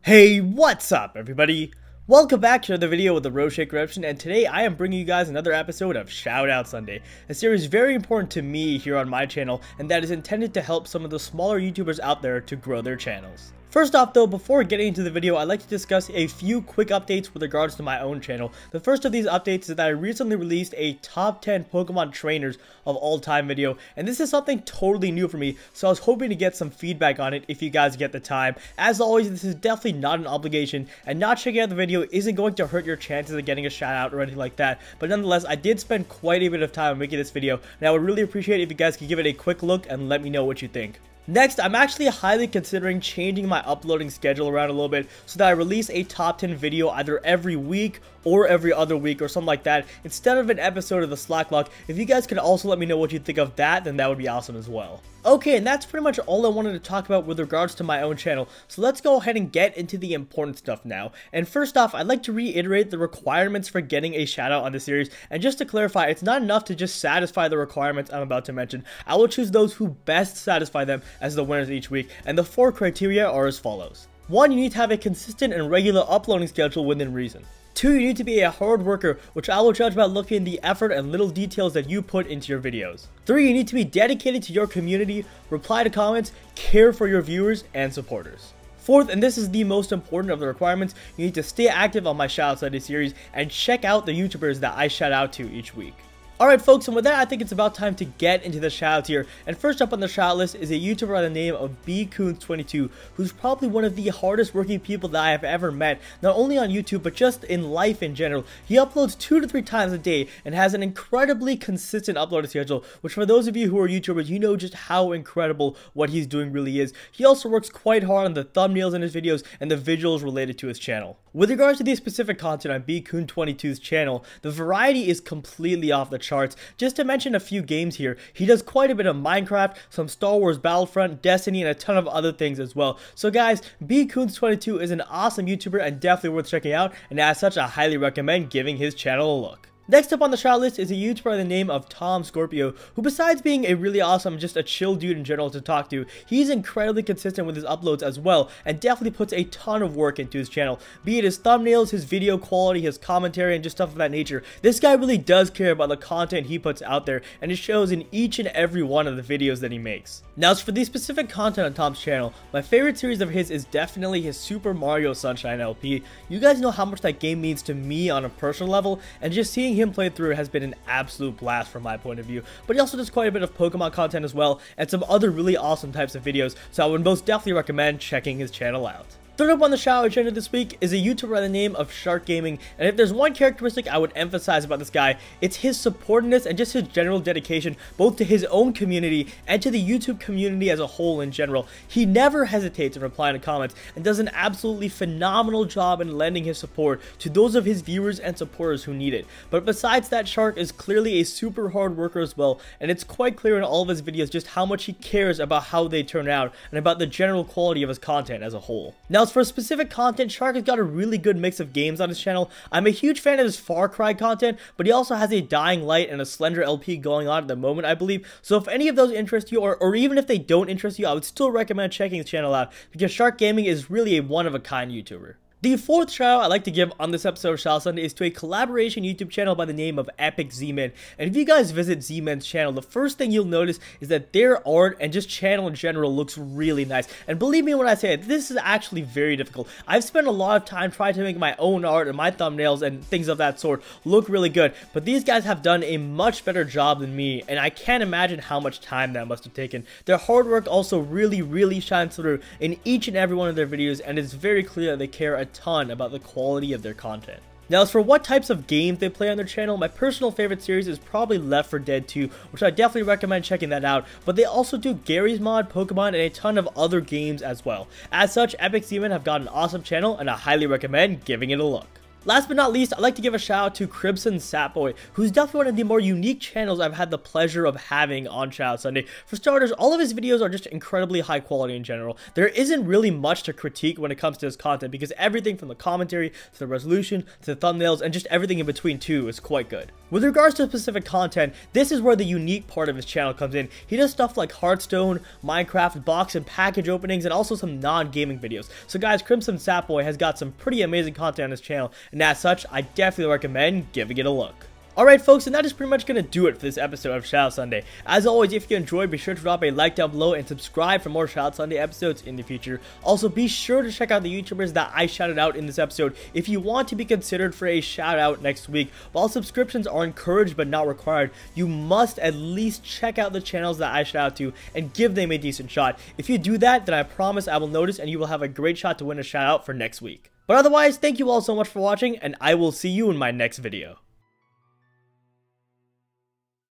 Hey, what's up everybody? Welcome back to another video with the Roshake Corruption, and today I am bringing you guys another episode of Shoutout Sunday, a series very important to me here on my channel, and that is intended to help some of the smaller YouTubers out there to grow their channels. First off though, before getting into the video, I'd like to discuss a few quick updates with regards to my own channel. The first of these updates is that I recently released a top 10 Pokemon trainers of all time video, and this is something totally new for me, so I was hoping to get some feedback on it if you guys get the time. As always, this is definitely not an obligation, and not checking out the video isn't going to hurt your chances of getting a shout out or anything like that, but nonetheless, I did spend quite a bit of time making this video, and I would really appreciate it if you guys could give it a quick look and let me know what you think. Next, I'm actually highly considering changing my uploading schedule around a little bit so that I release a top 10 video either every week or every other week or something like that instead of an episode of the Slack Lock. If you guys could also let me know what you think of that, then that would be awesome as well. Okay, and that's pretty much all I wanted to talk about with regards to my own channel, so let's go ahead and get into the important stuff now. And first off, I'd like to reiterate the requirements for getting a shoutout on the series, and just to clarify, it's not enough to just satisfy the requirements I'm about to mention. I will choose those who best satisfy them as the winners each week, and the 4 criteria are as follows. 1. You need to have a consistent and regular uploading schedule within reason. 2. You need to be a hard worker, which I will judge by looking at the effort and little details that you put into your videos. 3. You need to be dedicated to your community, reply to comments, care for your viewers and supporters. 4th, and this is the most important of the requirements, you need to stay active on my Shoutout Sunday series and check out the YouTubers that I shout out to each week. Alright folks, and with that I think it's about time to get into the shoutouts here, and first up on the shoutout list is a YouTuber by the name of bcoons22, who's probably one of the hardest working people that I have ever met, not only on YouTube but just in life in general. He uploads 2 to 3 times a day and has an incredibly consistent uploading schedule, which for those of you who are YouTubers, you know just how incredible what he's doing really is. He also works quite hard on the thumbnails in his videos and the visuals related to his channel. With regards to the specific content on bcoon22's channel, the variety is completely off the charts. Just to mention a few games here, he does quite a bit of Minecraft, some Star Wars Battlefront, Destiny, and a ton of other things as well. So guys, bcoons22 is an awesome YouTuber and definitely worth checking out, and as such I highly recommend giving his channel a look. Next up on the shout list is a YouTuber by the name of Scorpio, who besides being a really awesome, just a chill dude in general to talk to, he's incredibly consistent with his uploads as well, and definitely puts a ton of work into his channel, be it his thumbnails, his video quality, his commentary, and just stuff of that nature. This guy really does care about the content he puts out there, and it shows in each and every one of the videos that he makes. Now as for the specific content on Tom's channel, my favorite series of his is definitely his Super Mario Sunshine LP. You guys know how much that game means to me on a personal level, and just seeing him play through has been an absolute blast from my point of view. But he also does quite a bit of Pokemon content as well, and some other really awesome types of videos, so I would most definitely recommend checking his channel out. Third up on the shout agenda this week is a YouTuber by the name of Shark Gaming, and if there's one characteristic I would emphasize about this guy, it's his supportiveness and just his general dedication both to his own community and to the YouTube community as a whole in general. He never hesitates in replying to comments and does an absolutely phenomenal job in lending his support to those of his viewers and supporters who need it. But besides that, Shark is clearly a super hard worker as well, and it's quite clear in all of his videos just how much he cares about how they turn out and about the general quality of his content as a whole. Now, for specific content, Shark has got a really good mix of games on his channel. I'm a huge fan of his Far Cry content, but he also has a Dying Light and a Slender LP going on at the moment, I believe. So if any of those interest you, or even if they don't interest you, I would still recommend checking his channel out, because Shark Gaming is really a one-of-a-kind YouTuber. The 4th shout out I'd like to give on this episode of Shoutout Sunday is to a collaboration YouTube channel by the name of Epic Zeman. And if you guys visit Zeman's channel, the first thing you'll notice is that their art and just channel in general looks really nice. And believe me when I say it, this is actually very difficult. I've spent a lot of time trying to make my own art and my thumbnails and things of that sort look really good, but these guys have done a much better job than me, and I can't imagine how much time that must have taken. Their hard work also really shines through in each and every one of their videos, and it's very clear that they care a ton about the quality of their content. Now as for what types of games they play on their channel, my personal favorite series is probably Left 4 Dead 2, which I definitely recommend checking that out, but they also do Garry's Mod, Pokemon, and a ton of other games as well. As such, Epic Zeman have got an awesome channel, and I highly recommend giving it a look. Last but not least, I'd like to give a shout out to Crimson Sapphire, who's definitely one of the more unique channels I've had the pleasure of having on Shoutout Sunday. For starters, all of his videos are just incredibly high quality in general. There isn't really much to critique when it comes to his content because everything from the commentary to the resolution to the thumbnails and just everything in between too is quite good. With regards to specific content, this is where the unique part of his channel comes in. He does stuff like Hearthstone, Minecraft, box and package openings, and also some non-gaming videos. So guys, Crimson Sapphire has got some pretty amazing content on his channel, and as such, I definitely recommend giving it a look. Alright folks, and that is pretty much going to do it for this episode of Shoutout Sunday. As always, if you enjoyed, be sure to drop a like down below and subscribe for more Shoutout Sunday episodes in the future. Also, be sure to check out the YouTubers that I shouted out in this episode if you want to be considered for a shout out next week. While subscriptions are encouraged but not required, you must at least check out the channels that I shout out to and give them a decent shot. If you do that, then I promise I will notice and you will have a great shot to win a shout out for next week. But otherwise, thank you all so much for watching, and I will see you in my next video.